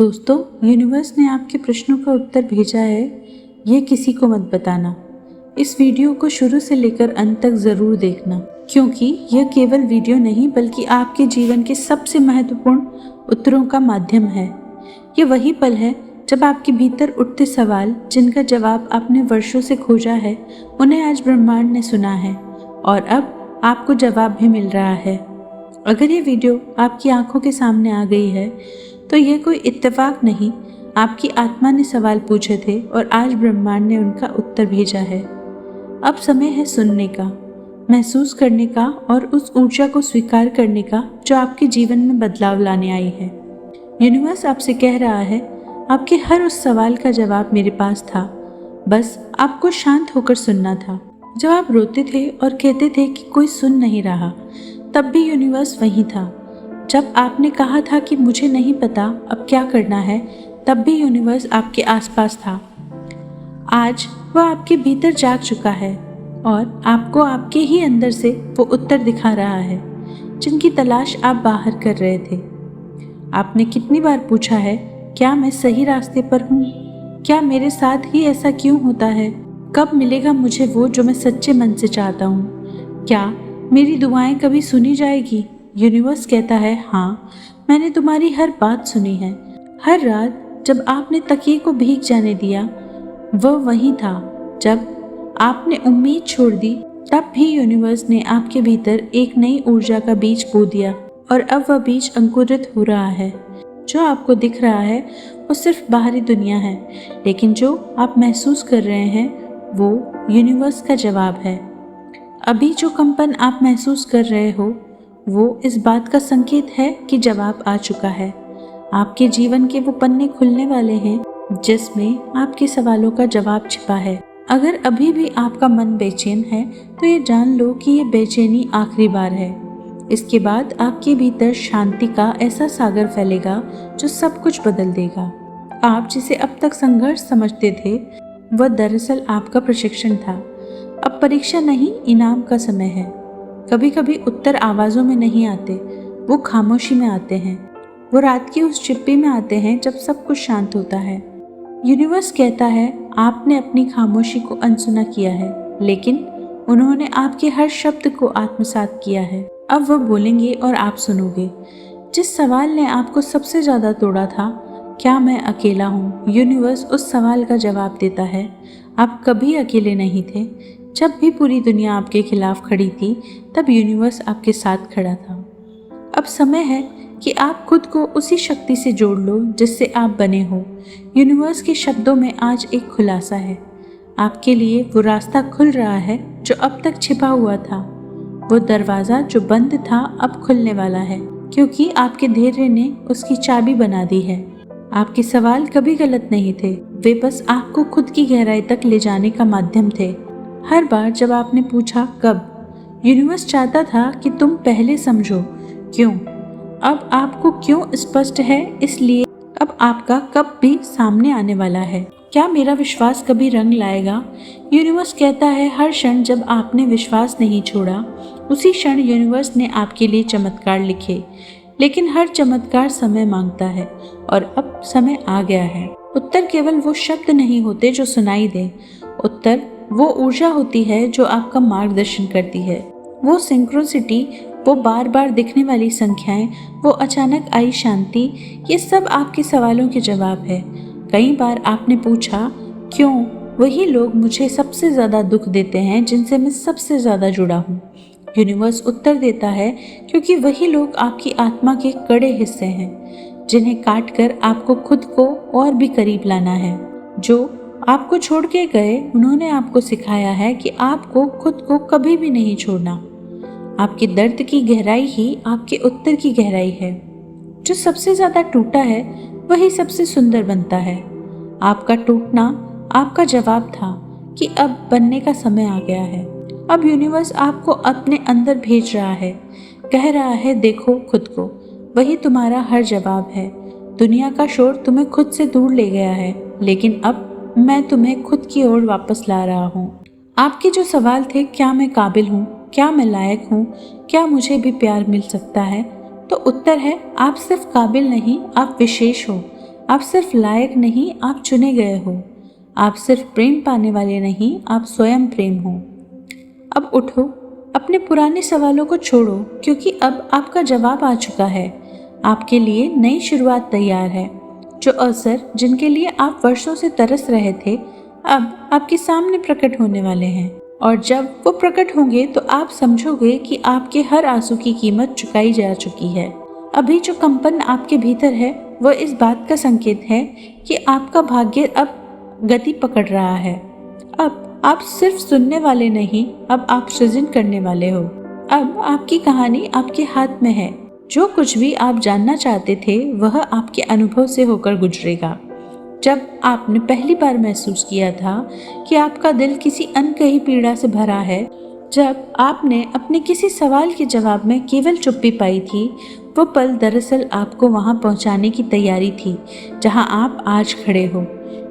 दोस्तों, यूनिवर्स ने आपके प्रश्नों का उत्तर भेजा है। यह किसी को मत बताना। इस वीडियो को शुरू से लेकर अंत तक ज़रूर देखना, क्योंकि यह केवल वीडियो नहीं बल्कि आपके जीवन के सबसे महत्वपूर्ण उत्तरों का माध्यम है। ये वही पल है जब आपके भीतर उठते सवाल, जिनका जवाब आपने वर्षों से खोजा है, उन्हें आज ब्रह्मांड ने सुना है और अब आपको जवाब भी मिल रहा है। अगर ये वीडियो आपकी आंखों के सामने आ गई है तो यह कोई इत्तेफाक नहीं, आपकी आत्मा ने सवाल पूछे थे और आज ब्रह्मांड ने उनका उत्तर भेजा है। अब समय है सुनने का, महसूस करने का और उस ऊर्जा को स्वीकार करने का जो आपके जीवन में बदलाव लाने आई है। यूनिवर्स आपसे कह रहा है, आपके हर उस सवाल का जवाब मेरे पास था, बस आपको शांत होकर सुनना था। जब आप रोते थे और कहते थे कि कोई सुन नहीं रहा, तब भी यूनिवर्स वहीं था। जब आपने कहा था कि मुझे नहीं पता अब क्या करना है, तब भी यूनिवर्स आपके आसपास था। आज वह आपके भीतर जाग चुका है और आपको आपके ही अंदर से वो उत्तर दिखा रहा है जिनकी तलाश आप बाहर कर रहे थे। आपने कितनी बार पूछा है, क्या मैं सही रास्ते पर हूँ? क्या मेरे साथ ही ऐसा क्यों होता है? कब मिलेगा मुझे वो जो मैं सच्चे मन से चाहता हूँ? क्या मेरी दुआएं कभी सुनी जाएगी? यूनिवर्स कहता है, हाँ, मैंने तुम्हारी हर बात सुनी है। हर रात जब आपने तकिए को भीग जाने दिया, वह वही था। जब आपने उम्मीद छोड़ दी, तब भी यूनिवर्स ने आपके भीतर एक नई ऊर्जा का बीज बो दिया और अब वह बीज अंकुरित हो रहा है। जो आपको दिख रहा है वो सिर्फ बाहरी दुनिया है, लेकिन जो आप महसूस कर रहे हैं वो यूनिवर्स का जवाब है। अभी जो कंपन आप महसूस कर रहे हो वो इस बात का संकेत है कि जवाब आ चुका है। आपके जीवन के वो पन्ने खुलने वाले हैं जिसमें आपके सवालों का जवाब छिपा है। अगर अभी भी आपका मन बेचैन है तो ये जान लो कि ये बेचैनी आखिरी बार है। इसके बाद आपके भीतर शांति का ऐसा सागर फैलेगा जो सब कुछ बदल देगा। आप जिसे अब तक संघर्ष समझते थे, वह दरअसल आपका प्रशिक्षण था। अब परीक्षा नहीं, इनाम का समय है। कभी कभी उत्तर आवाज़ों में नहीं आते, वो खामोशी में आते हैं। वो रात की उस चिप्पी में आते हैं जब सब कुछ शांत होता है। यूनिवर्स कहता है, आपने अपनी खामोशी को अनसुना किया है, लेकिन उन्होंने आपके हर शब्द को आत्मसात किया है। अब वह बोलेंगे और आप सुनोगे। जिस सवाल ने आपको सबसे ज़्यादा तोड़ा था, क्या मैं अकेला हूँ? यूनिवर्स उस सवाल का जवाब देता है, आप कभी अकेले नहीं थे। जब भी पूरी दुनिया आपके खिलाफ खड़ी थी, तब यूनिवर्स आपके साथ खड़ा था। अब समय है कि आप खुद को उसी शक्ति से जोड़ लो जिससे आप बने हो। यूनिवर्स के शब्दों में आज एक खुलासा है। आपके लिए वो रास्ता खुल रहा है जो अब तक छिपा हुआ था। वो दरवाज़ा जो बंद था अब खुलने वाला है, क्योंकि आपके धैर्य ने उसकी चाबी बना दी है। आपके सवाल कभी गलत नहीं थे, वे बस आपको खुद की गहराई तक ले जाने का माध्यम थे। हर बार जब आपने पूछा कब, यूनिवर्स चाहता था कि तुम पहले समझो क्यों। अब आपको क्यों स्पष्ट है, इसलिए अब आपका कब भी सामने आने वाला है। क्या मेरा विश्वास कभी रंग लाएगा? यूनिवर्स कहता है, हर क्षण जब आपने विश्वास नहीं छोड़ा, उसी क्षण यूनिवर्स ने आपके लिए चमत्कार लिखे। लेकिन हर चमत्कार समय मांगता है और अब समय आ गया है। उत्तर केवल वो शब्द नहीं होते जो सुनाई दे, उत्तर वो ऊर्जा होती है जो आपका मार्गदर्शन करती है। वो सिंक्रोसिटी, वो बार बार दिखने वाली संख्याएं, वो अचानक आई शांति, ये सब आपके सवालों के जवाब है। कई बार आपने पूछा, क्यों वही लोग मुझे सबसे ज़्यादा दुख देते हैं जिनसे मैं सबसे ज़्यादा जुड़ा हूँ? यूनिवर्स उत्तर देता है, क्योंकि वही लोग आपकी आत्मा के कड़े हिस्से हैं, जिन्हें काट कर आपको खुद को और भी करीब लाना है। जो आपको छोड़ के गए, उन्होंने आपको सिखाया है कि आपको खुद को कभी भी नहीं छोड़ना। आपके दर्द की गहराई ही आपके उत्तर की गहराई है। जो सबसे ज़्यादा टूटा है वही सबसे सुंदर बनता है। आपका टूटना आपका जवाब था कि अब बनने का समय आ गया है। अब यूनिवर्स आपको अपने अंदर भेज रहा है, कह रहा है, देखो खुद को, वही तुम्हारा हर जवाब है। दुनिया का शोर तुम्हें खुद से दूर ले गया है, लेकिन अब मैं तुम्हें खुद की ओर वापस ला रहा हूँ। आपके जो सवाल थे, क्या मैं काबिल हूँ, क्या मैं लायक हूँ, क्या मुझे भी प्यार मिल सकता है, तो उत्तर है, आप सिर्फ काबिल नहीं, आप विशेष हो। आप सिर्फ लायक नहीं, आप चुने गए हो। आप सिर्फ प्रेम पाने वाले नहीं, आप स्वयं प्रेम हो। अब उठो, अपने पुराने सवालों को छोड़ो, क्योंकि अब आपका जवाब आ चुका है। आपके लिए नई शुरुआत तैयार है। जो अवसर जिनके लिए आप वर्षों से तरस रहे थे, अब आपके सामने प्रकट होने वाले हैं। और जब वो प्रकट होंगे तो आप समझोगे कि आपके हर आंसू की कीमत चुकाई जा चुकी है। अभी जो कंपन आपके भीतर है, वह इस बात का संकेत है कि आपका भाग्य अब गति पकड़ रहा है। अब आप सिर्फ सुनने वाले नहीं, अब आप सृजन करने वाले हो। अब आपकी कहानी आपके हाथ में है। जो कुछ भी आप जानना चाहते थे, वह आपके अनुभव से होकर गुजरेगा। जब आपने पहली बार महसूस किया था कि आपका दिल किसी अनकही पीड़ा से भरा है, जब आपने अपने किसी सवाल के जवाब में केवल चुप्पी पाई थी, वो पल दरअसल आपको वहां पहुंचाने की तैयारी थी जहां आप आज खड़े हो।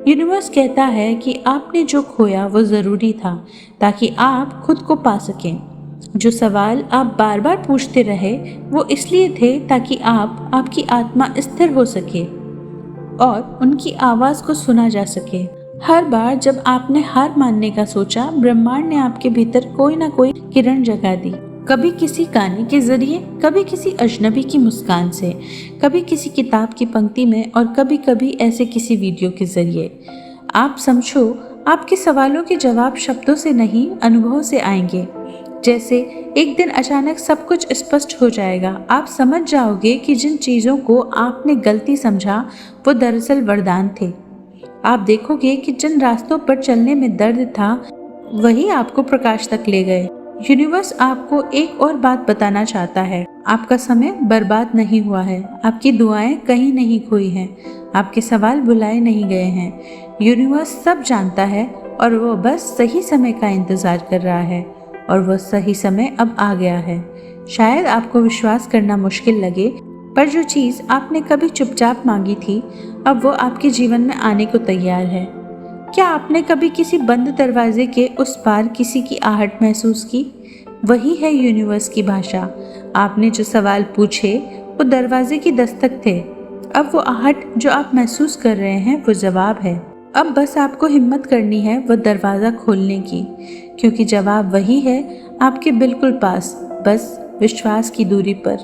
यूनिवर्स कहता है कि आपने जो खोया वो ज़रूरी था ताकि आप खुद को पा सकें। जो सवाल आप बार बार पूछते रहे, वो इसलिए थे ताकि आपकी आत्मा स्थिर हो सके और उनकी आवाज़ को सुना जा सके। हर बार जब आपने हार मानने का सोचा, ब्रह्मांड ने आपके भीतर कोई ना कोई किरण जगा दी। कभी किसी गाने के जरिए, कभी किसी अजनबी की मुस्कान से, कभी किसी किताब की पंक्ति में और कभी कभी ऐसे किसी वीडियो के जरिए। आप समझो, आपके सवालों के जवाब शब्दों से नहीं, अनुभव से आएंगे। जैसे एक दिन अचानक सब कुछ स्पष्ट हो जाएगा। आप समझ जाओगे कि जिन चीज़ों को आपने गलती समझा, वो दरअसल वरदान थे। आप देखोगे कि जिन रास्तों पर चलने में दर्द था, वही आपको प्रकाश तक ले गए। यूनिवर्स आपको एक और बात बताना चाहता है। आपका समय बर्बाद नहीं हुआ है। आपकी दुआएं कहीं नहीं खोई हैं। आपके सवाल भुलाए नहीं गए हैं। यूनिवर्स सब जानता है और वो बस सही समय का इंतजार कर रहा है। और वह सही समय अब आ गया है। शायद आपको विश्वास करना मुश्किल लगे, पर जो चीज़ आपने कभी चुपचाप मांगी थी, अब वो आपके जीवन में आने को तैयार है। क्या आपने कभी किसी बंद दरवाजे के उस पार किसी की आहट महसूस की? वही है यूनिवर्स की भाषा। आपने जो सवाल पूछे, वो दरवाजे की दस्तक थे। अब वो आहट जो आप महसूस कर रहे हैं, वो जवाब है। अब बस आपको हिम्मत करनी है वो दरवाज़ा खोलने की, क्योंकि जवाब वही है, आपके बिल्कुल पास, बस विश्वास की दूरी पर।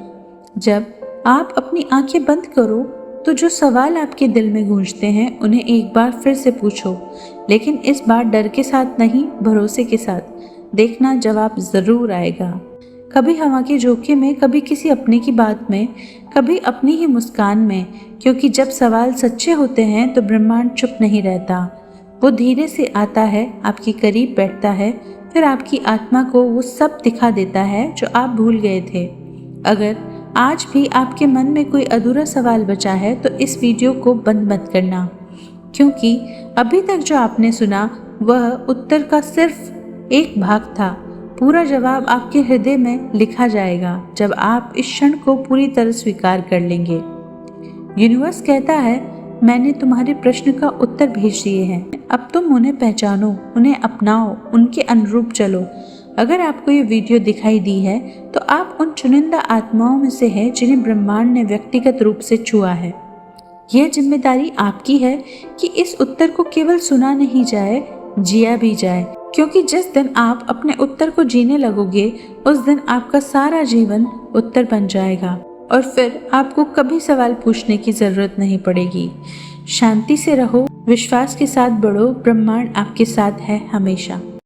जब आप अपनी आंखें बंद करो, तो जो सवाल आपके दिल में गूंजते हैं, उन्हें एक बार फिर से पूछो, लेकिन इस बार डर के साथ नहीं, भरोसे के साथ। देखना, जवाब ज़रूर आएगा। कभी हवा के झोंके में, कभी किसी अपने की बात में, कभी अपनी ही मुस्कान में। क्योंकि जब सवाल सच्चे होते हैं तो ब्रह्मांड चुप नहीं रहता। वो धीरे से आता है, आपके करीब बैठता है, फिर आपकी आत्मा को वो सब दिखा देता है जो आप भूल गए थे। अगर आज भी आपके मन में कोई अधूरा सवाल बचा है, तो इस वीडियो को बंद मत करना, क्योंकि अभी तक जो आपने सुना वह उत्तर का सिर्फ एक भाग था। पूरा जवाब आपके हृदय में लिखा जाएगा जब आप इस क्षण को पूरी तरह स्वीकार कर लेंगे। यूनिवर्स कहता है, मैंने तुम्हारे प्रश्न का उत्तर भेज दिए हैं। अब तुम उन्हें पहचानो, उन्हें अपनाओ, उनके अनुरूप चलो। अगर आपको ये वीडियो दिखाई दी है, तो आप उन चुनिंदा आत्माओं में से हैं जिन्हें ब्रह्मांड ने व्यक्तिगत रूप से छुआ है। यह जिम्मेदारी आपकी है कि इस उत्तर को केवल सुना नहीं जाए, जिया भी जाए। क्योंकि जिस दिन आप अपने उत्तर को जीने लगोगे, उस दिन आपका सारा जीवन उत्तर बन जाएगा और फिर आपको कभी सवाल पूछने की जरूरत नहीं पड़ेगी। शांति से रहो, विश्वास के साथ बढ़ो, ब्रह्मांड आपके साथ है हमेशा।